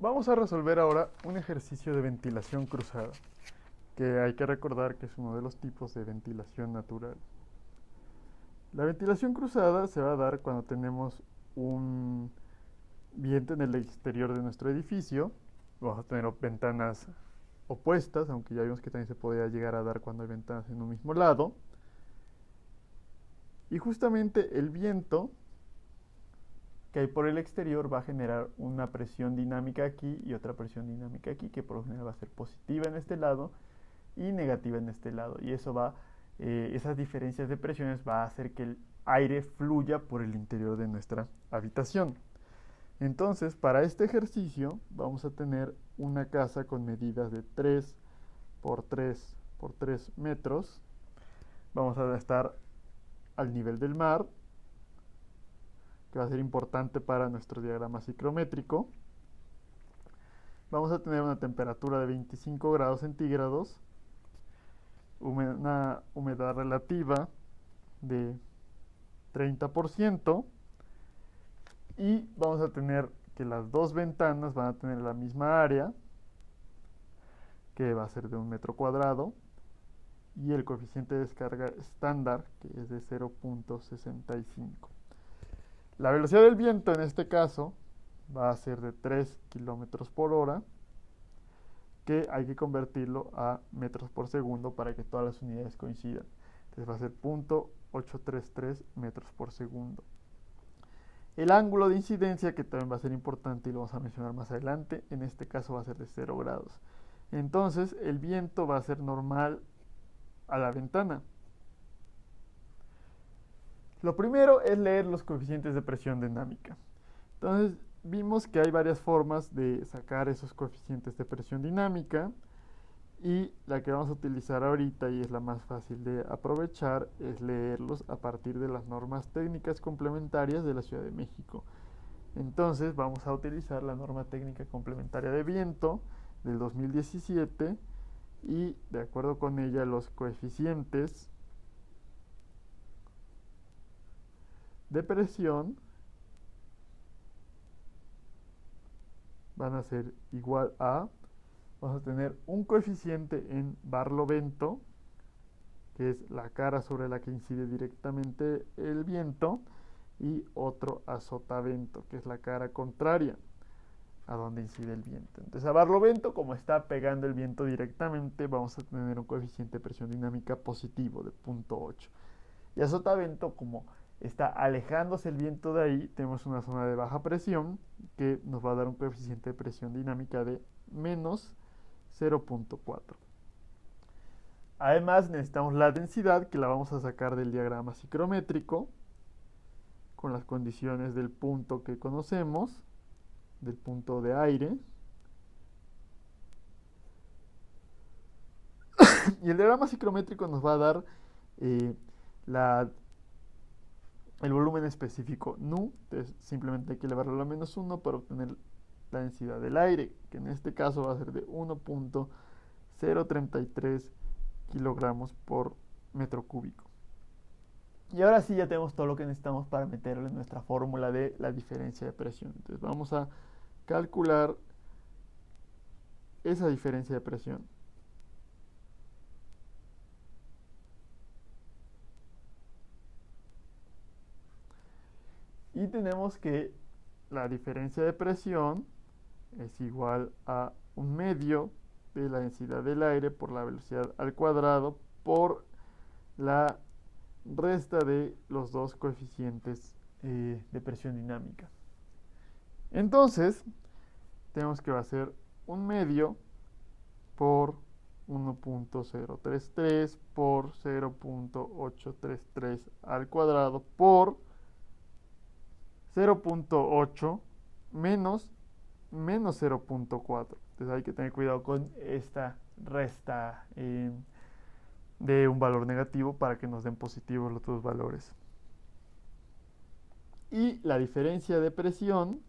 Vamos a resolver ahora un ejercicio de ventilación cruzada, que hay que recordar que es uno de los tipos de ventilación natural. La ventilación cruzada se va a dar cuando tenemos un viento en el exterior de nuestro edificio. Vamos a tener ventanas opuestas, aunque ya vimos que también se podría llegar a dar cuando hay ventanas en un mismo lado. Y justamente el viento que hay por el exterior va a generar una presión dinámica aquí y otra presión dinámica aquí, que por lo general va a ser positiva en este lado y negativa en este lado. Y eso esas diferencias de presiones va a hacer que el aire fluya por el interior de nuestra habitación. Entonces, para este ejercicio vamos a tener una casa con medidas de 3 por 3 por 3 metros. Vamos a estar al nivel del mar, que va a ser importante para nuestro diagrama ciclométrico. Vamos a tener una temperatura de 25 grados centígrados, una humedad relativa de 30%, y vamos a tener que las dos ventanas van a tener la misma área, que va a ser de 1 metro cuadrado, y el coeficiente de descarga estándar, que es de 0.65. La velocidad del viento en este caso va a ser de 3 kilómetros por hora, que hay que convertirlo a metros por segundo para que todas las unidades coincidan. Entonces va a ser 0.833 metros por segundo. El ángulo de incidencia, que también va a ser importante y lo vamos a mencionar más adelante, en este caso va a ser de 0 grados. Entonces el viento va a ser normal a la ventana. Lo primero es leer los coeficientes de presión dinámica. Entonces vimos que hay varias formas de sacar esos coeficientes de presión dinámica, y la que vamos a utilizar ahorita, y es la más fácil de aprovechar, es leerlos a partir de las normas técnicas complementarias de la Ciudad de México. Entonces vamos a utilizar la norma técnica complementaria de viento del 2017, y de acuerdo con ella los coeficientes de presión van a ser igual a, vamos a tener un coeficiente en barlovento, que es la cara sobre la que incide directamente el viento, y otro a sotavento, que es la cara contraria a donde incide el viento. Entonces a barlovento, como está pegando el viento directamente, vamos a tener un coeficiente de presión dinámica positivo de 0.8. Y a sotavento, como está alejándose el viento de ahí, tenemos una zona de baja presión que nos va a dar un coeficiente de presión dinámica de menos 0.4. Además necesitamos la densidad, que la vamos a sacar del diagrama ciclométrico con las condiciones del punto que conocemos, del punto de aire. Y el diagrama ciclométrico nos va a dar el volumen específico nu. Entonces simplemente hay que elevarlo a la -1 para obtener la densidad del aire, que en este caso va a ser de 1.033 kilogramos por metro cúbico. Y ahora sí ya tenemos todo lo que necesitamos para meterlo en nuestra fórmula de la diferencia de presión. Entonces vamos a calcular esa diferencia de presión. Y tenemos que la diferencia de presión es igual a 1/2 de la densidad del aire por la velocidad al cuadrado por la resta de los dos coeficientes de presión dinámica. Entonces tenemos que va a ser 1/2 por 1.033 por 0.833 al cuadrado por 0.8 menos 0.4. Entonces hay que tener cuidado con esta resta de un valor negativo para que nos den positivos los dos valores. Y la diferencia de presión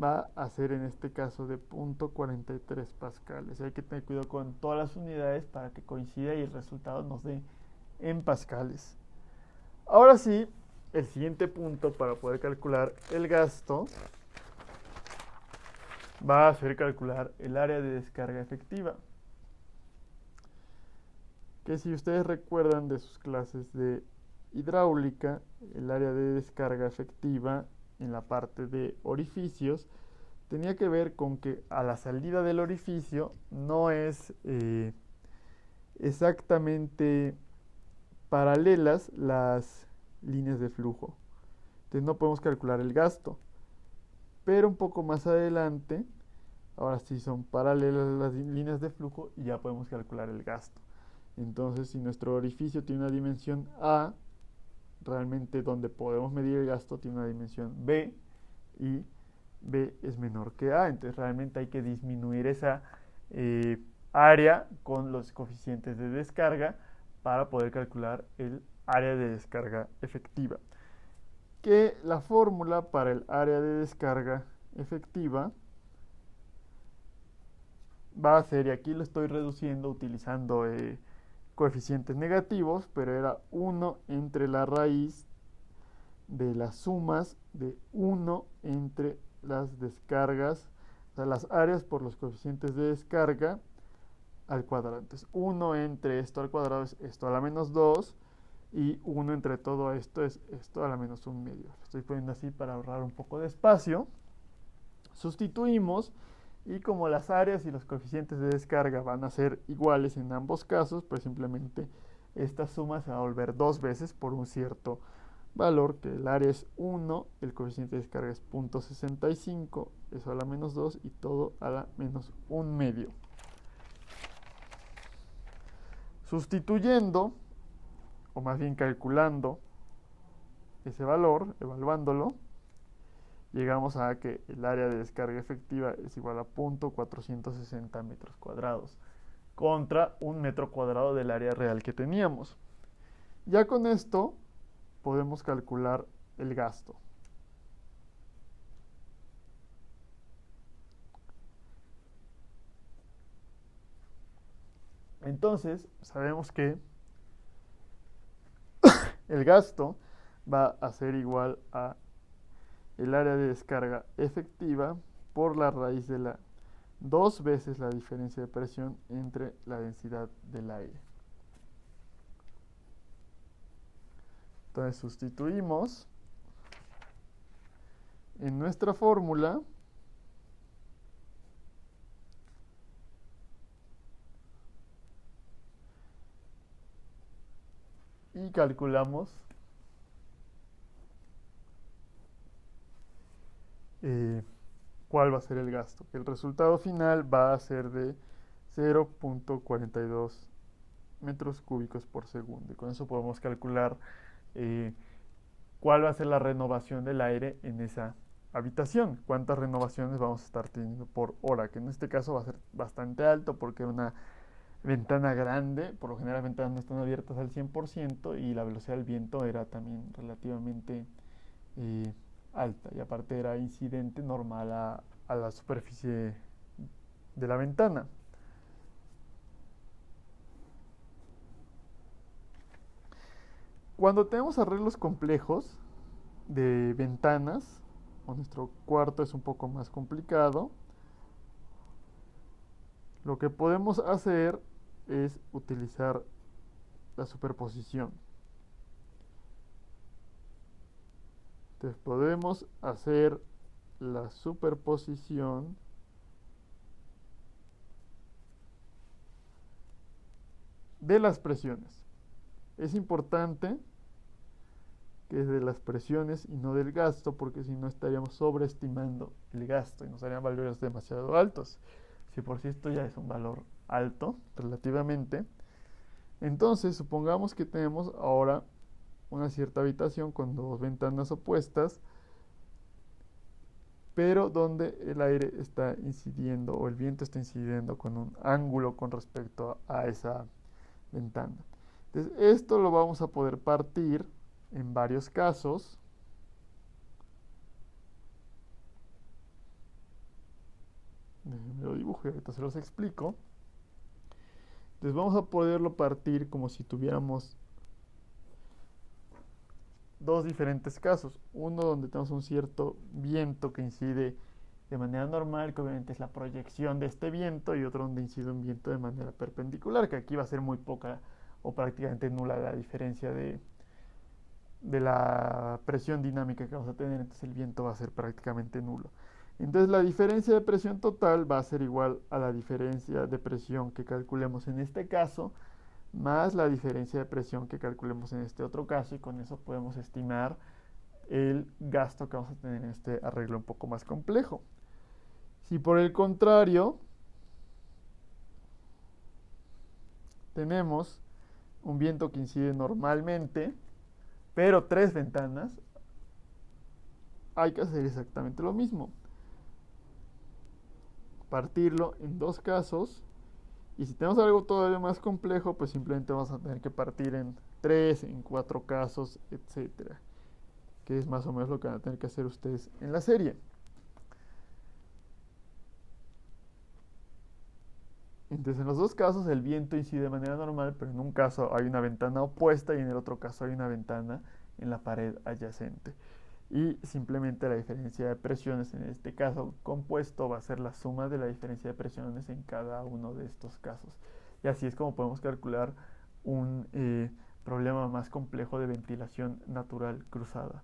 va a ser en este caso de 0.43 pascales. Hay que tener cuidado con todas las unidades para que coincida y el resultado nos dé en pascales. Ahora sí, el siguiente punto para poder calcular el gasto va a hacer calcular el área de descarga efectiva. Que si ustedes recuerdan de sus clases de hidráulica, el área de descarga efectiva en la parte de orificios tenía que ver con que a la salida del orificio no es exactamente paralelas las líneas de flujo. Entonces no podemos calcular el gasto. Pero un poco más adelante, ahora sí son paralelas las líneas de flujo y ya podemos calcular el gasto. Entonces, si nuestro orificio tiene una dimensión A, realmente donde podemos medir el gasto tiene una dimensión B y B es menor que A. Entonces, realmente hay que disminuir esa área con los coeficientes de descarga para poder calcular el área de descarga efectiva. Que la fórmula para el área de descarga efectiva va a ser, y aquí lo estoy reduciendo utilizando coeficientes negativos, pero era 1 entre la raíz de las sumas de 1 entre las descargas, o sea, las áreas por los coeficientes de descarga al cuadrado. Entonces, 1 entre esto al cuadrado es esto a la menos 2, y 1 entre todo esto es esto a la menos 1 medio. Lo estoy poniendo así para ahorrar un poco de espacio. Sustituimos, y como las áreas y los coeficientes de descarga van a ser iguales en ambos casos, pues simplemente esta suma se va a volver 2 veces por un cierto valor, que el área es 1, el coeficiente de descarga es 0.65, eso a la menos 2 y todo a la menos 1 medio. Sustituyendo, o más bien calculando ese valor, evaluándolo, llegamos a que el área de descarga efectiva es igual a 0.460 metros cuadrados contra 1 metro cuadrado del área real que teníamos. Ya con esto podemos calcular el gasto. Entonces, sabemos que el gasto va a ser igual a el área de descarga efectiva por la raíz de la 2 veces la diferencia de presión entre la densidad del aire. Entonces sustituimos en nuestra fórmula y calculamos cuál va a ser el gasto. El resultado final va a ser de 0.42 metros cúbicos por segundo. Y con eso podemos calcular cuál va a ser la renovación del aire en esa habitación, cuántas renovaciones vamos a estar teniendo por hora, que en este caso va a ser bastante alto porque es una ventana grande. Por lo general las ventanas no están abiertas al 100% y la velocidad del viento era también relativamente alta, y aparte era incidente normal a la superficie de la ventana. Cuando tenemos arreglos complejos de ventanas, o nuestro cuarto es un poco más complicado, lo que podemos hacer es utilizar la superposición. Entonces podemos hacer la superposición de las presiones. Es importante que es de las presiones y no del gasto, porque si no estaríamos sobreestimando el gasto y nos darían valores demasiado altos. Si por si esto ya es un valor alto relativamente, entonces supongamos que tenemos ahora una cierta habitación con dos ventanas opuestas, pero donde el aire está incidiendo o el viento está incidiendo con un ángulo con respecto a esa ventana. Entonces esto lo vamos a poder partir en varios casos. Déjenme lo dibujo y ahorita se los explico. Entonces vamos a poderlo partir como si tuviéramos dos diferentes casos. Uno donde tenemos un cierto viento que incide de manera normal, que obviamente es la proyección de este viento, y otro donde incide un viento de manera perpendicular, que aquí va a ser muy poca o prácticamente nula la diferencia de la presión dinámica que vamos a tener, entonces el viento va a ser prácticamente nulo. Entonces la diferencia de presión total va a ser igual a la diferencia de presión que calculemos en este caso, más la diferencia de presión que calculemos en este otro caso, y con eso podemos estimar el gasto que vamos a tener en este arreglo un poco más complejo. Si por el contrario tenemos un viento que incide normalmente, pero 3 ventanas, hay que hacer exactamente lo mismo. Partirlo en 2 casos. Y si tenemos algo todavía más complejo, pues simplemente vamos a tener que partir en 3, en 4 casos, etcétera. Que es más o menos lo que van a tener que hacer ustedes en la serie. Entonces, en los 2 casos el viento incide de manera normal, pero en un caso hay una ventana opuesta y en el otro caso hay una ventana en la pared adyacente. Y simplemente la diferencia de presiones en este caso compuesto va a ser la suma de la diferencia de presiones en cada uno de estos casos. Y así es como podemos calcular un problema más complejo de ventilación natural cruzada.